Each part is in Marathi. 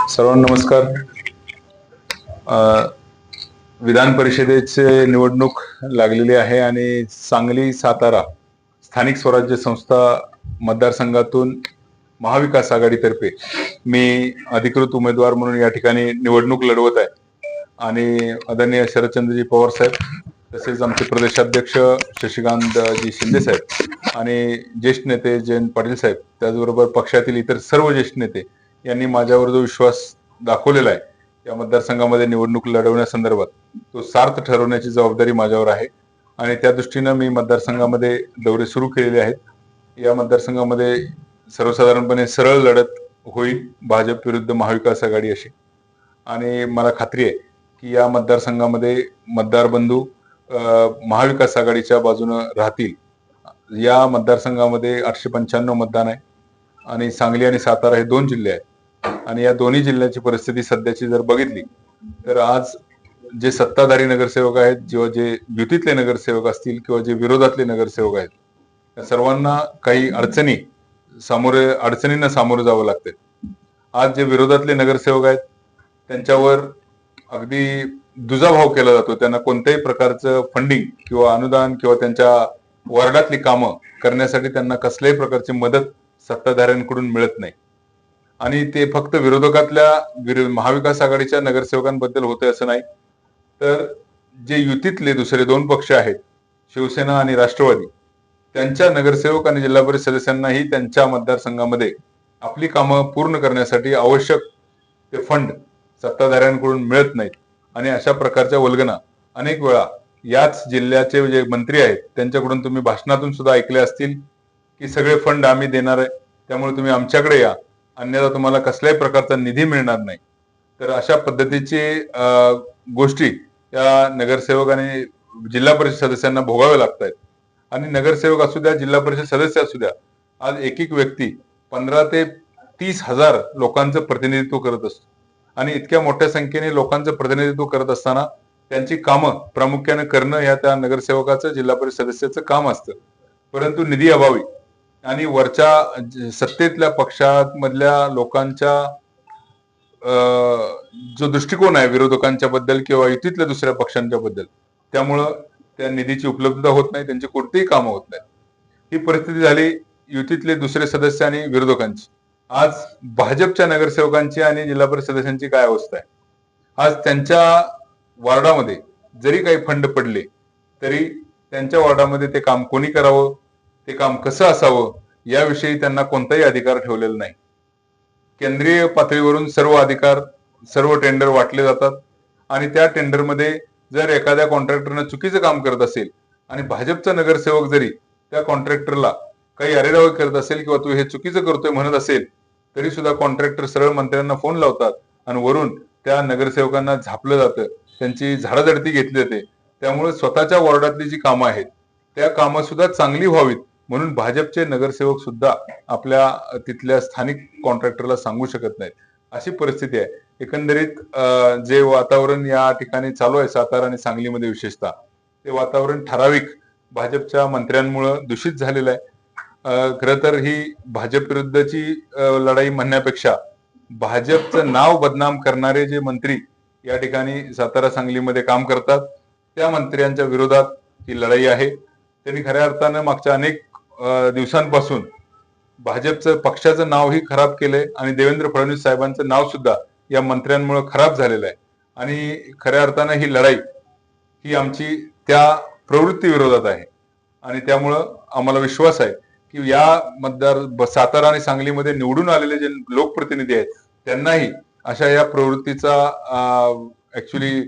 सर्वांना नमस्कार. विधान परिषदेचे निवडणूक लागलेली आहे आणि सांगली सातारा स्थानिक स्वराज्य संस्था मतदारसंघातून महाविकास आघाडीतर्फे मी अधिकृत उमेदवार म्हणून या ठिकाणी निवडणूक लढवत आहे. आणि आदरणीय शरदचंद्रजी पवार साहेब, तसेच आमचे प्रदेशाध्यक्ष शशिकांतजी शिंदे साहेब आणि ज्येष्ठ नेते जयंत पाटील साहेब, त्याचबरोबर पक्षातील इतर सर्व ज्येष्ठ नेते यांनी माझ्यावर जो विश्वास दाखवलेला आहे या मतदारसंघामध्ये निवडणूक लढवण्यासंदर्भात, तो सार्थ ठरवण्याची जबाबदारी माझ्यावर आहे. आणि त्या दृष्टीनं मी मतदारसंघामध्ये दौरे सुरू केलेले आहेत. या मतदारसंघामध्ये सर्वसाधारणपणे सरळ लढत होईल, भाजप विरुद्ध महाविकास आघाडी अशी. आणि मला खात्री आहे की या मतदारसंघामध्ये मतदार बंधू महाविकास आघाडीच्या बाजूने राहतील. या मतदारसंघामध्ये 895 मतदान आहे आणि सांगली आणि सातारा हे 2 जिल्हे आहेत. आणि या दोन्ही जिल्ह्याची परिस्थिती सध्याची जर बघितली तर आज जे सत्ताधारी नगरसेवक आहेत, किंवा जे युतीतले नगरसेवक असतील किंवा जे विरोधातले नगरसेवक आहेत, या सर्वांना काही अडचणींना सामोरे जावं लागते. आज जे विरोधातले नगरसेवक आहेत त्यांच्यावर अगदी दुजाभाव केला जातो. त्यांना कोणत्याही प्रकारचं फंडिंग किंवा अनुदान किंवा त्यांच्या वॉर्डातली कामं करण्यासाठी त्यांना कसल्याही प्रकारची मदत सत्ताधाऱ्यांकडून मिळत नाही. आणि ते फक्त विरोधकातल्या महाविकास आघाडीच्या नगरसेवकांबद्दल होते असं नाही, तर जे युतीतले दुसरे 2 पक्ष आहेत, शिवसेना आणि राष्ट्रवादी, त्यांच्या नगरसेवक आणि जिल्हा परिषद सदस्यांनाही त्यांच्या मतदारसंघामध्ये आपली कामं पूर्ण करण्यासाठी आवश्यक ते फंड सत्ताधाऱ्यांकडून मिळत नाहीत. आणि अशा प्रकारच्या वल्गना अनेक वेळा याच जिल्ह्याचे जे मंत्री आहेत त्यांच्याकडून तुम्ही भाषणातून सुद्धा ऐकले असतील की सगळे फंड आम्ही देणार आहे, त्यामुळे तुम्ही आमच्याकडे या, अन्यथा तुम्हाला कसल्याही प्रकारचा निधी मिळणार नाही. तर अशा पद्धतीचे गोष्टी या नगरसेवक आणि जिल्हा परिषद सदस्यांना भोगाव्या लागत आहेत. आणि नगरसेवक असू द्या, जिल्हा परिषद सदस्य असू द्या, आज एक व्यक्ती 15 ते 30 हजार लोकांचं प्रतिनिधित्व करत असतो. आणि इतक्या मोठ्या संख्येने लोकांचं प्रतिनिधित्व करत असताना त्यांची कामं प्रामुख्याने करणं या त्या नगरसेवकाचं, जिल्हा परिषद सदस्याचं काम असतं. परंतु निधी अभावी आणि वरच्या सत्तेतल्या पक्षामधल्या लोकांच्या जो दृष्टिकोन आहे विरोधकांच्या बद्दल किंवा युतीतल्या दुसऱ्या पक्षांच्या बद्दल, त्यामुळं त्या निधीची उपलब्धता होत नाही, त्यांची कोणतीही कामं होत नाहीत. ही परिस्थिती झाली युतीतले दुसरे सदस्य आणि विरोधकांची. आज भाजपच्या नगरसेवकांची आणि जिल्हा परिषद सदस्यांची काय अवस्था आहे? आज त्यांच्या वॉर्डामध्ये जरी काही फंड पडले तरी त्यांच्या वॉर्डामध्ये ते काम कोणी करावं, ते काम कसं असावं, याविषयी त्यांना कोणताही अधिकार ठेवलेला नाही. केंद्रीय पातळीवरून सर्व अधिकार, सर्व टेंडर वाटले जातात. आणि त्या टेंडरमध्ये जर एखाद्या कॉन्ट्रॅक्टरनं चुकीचं काम करत असेल आणि भाजपचा नगरसेवक जरी त्या कॉन्ट्रॅक्टरला काही अरेरावी करत असेल किंवा तू हे चुकीचं करतोय म्हणत असेल, तरी सुद्धा कॉन्ट्रॅक्टर सरळ मंत्र्यांना फोन लावतात आणि वरून त्या नगरसेवकांना झापलं जातं, त्यांची झाडाझडती घेतली जाते. त्यामुळे स्वतःच्या वॉर्डातली जी कामं आहेत त्या कामं सुद्धा चांगली व्हावीत म्हणून भाजपचे नगरसेवक सुद्धा आपल्या तिथल्या स्थानिक कॉन्ट्रॅक्टरला सांगू शकत नाहीत. अशी परिस्थिती आहे. एकंदरीत जे वातावरण या ठिकाणी चालू आहे सातारा आणि सांगलीमध्ये विशेषतः, ते वातावरण ठराविक भाजपच्या मंत्र्यांमुळे दूषित झालेलं आहे. खरं तर ही भाजप विरुद्धची लढाई म्हणण्यापेक्षा भाजपचं नाव बदनाम करणारे जे मंत्री या ठिकाणी सातारा सांगलीमध्ये काम करतात, त्या मंत्र्यांच्या विरोधात ही लढाई आहे. त्यांनी खऱ्या अर्थानं मागच्या अनेक दिवसांपासून भाजपचं पक्षाचं नावही खराब केलंय आणि देवेंद्र फडणवीस साहेबांचं नाव सुद्धा या मंत्र्यांमुळे खराब झालेलं आहे. आणि खऱ्या अर्थानं ही लढाई ही आमची त्या प्रवृत्ती विरोधात आहे. आणि त्यामुळं आम्हाला विश्वास आहे की या सातारा आणि सांगलीमध्ये निवडून आलेले जे लोकप्रतिनिधी आहेत त्यांनाही अशा या प्रवृत्तीचा ऍक्च्युली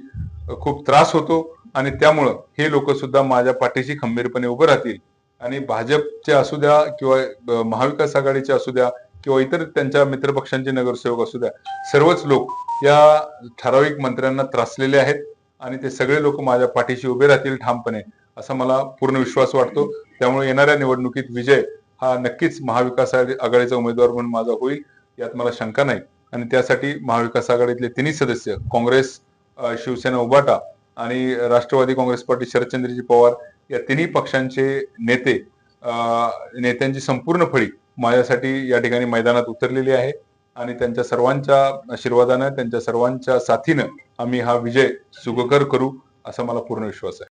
खूप त्रास होतो. आणि त्यामुळं हे लोक सुद्धा माझ्या पाठीशी खंबीरपणे उभे राहतील. आणि भाजपचे असू द्या किंवा महाविकास आघाडीचे असू द्या किंवा इतर त्यांच्या मित्रपक्षांचे नगरसेवक असू द्या, सर्वच लोक या ठराविक मंत्र्यांना त्रासलेले आहेत आणि ते सगळे लोक माझ्या पाठीशी उभे राहतील ठामपणे, असा मला पूर्ण विश्वास वाटतो. त्यामुळे येणाऱ्या निवडणुकीत विजय हा नक्कीच महाविकास आघाडीचा उमेदवार म्हणून माझा होईल, यात मला शंका नाही. आणि त्यासाठी महाविकास आघाडीतले तिन्ही सदस्य, काँग्रेस, शिवसेना, उबाटा आणि राष्ट्रवादी काँग्रेस पार्टी शरदचंद्रजी पवार, या तिन्ही पक्षांचे नेत्यांची संपूर्ण फळी माझ्यासाठी या ठिकाणी मैदानात उतरलेली आहे. आणि त्यांच्या सर्वांच्या आशीर्वादानं, त्यांच्या सर्वांच्या साथीनं आम्ही हा विजय सुखकर करू असा मला पूर्ण विश्वास आहे.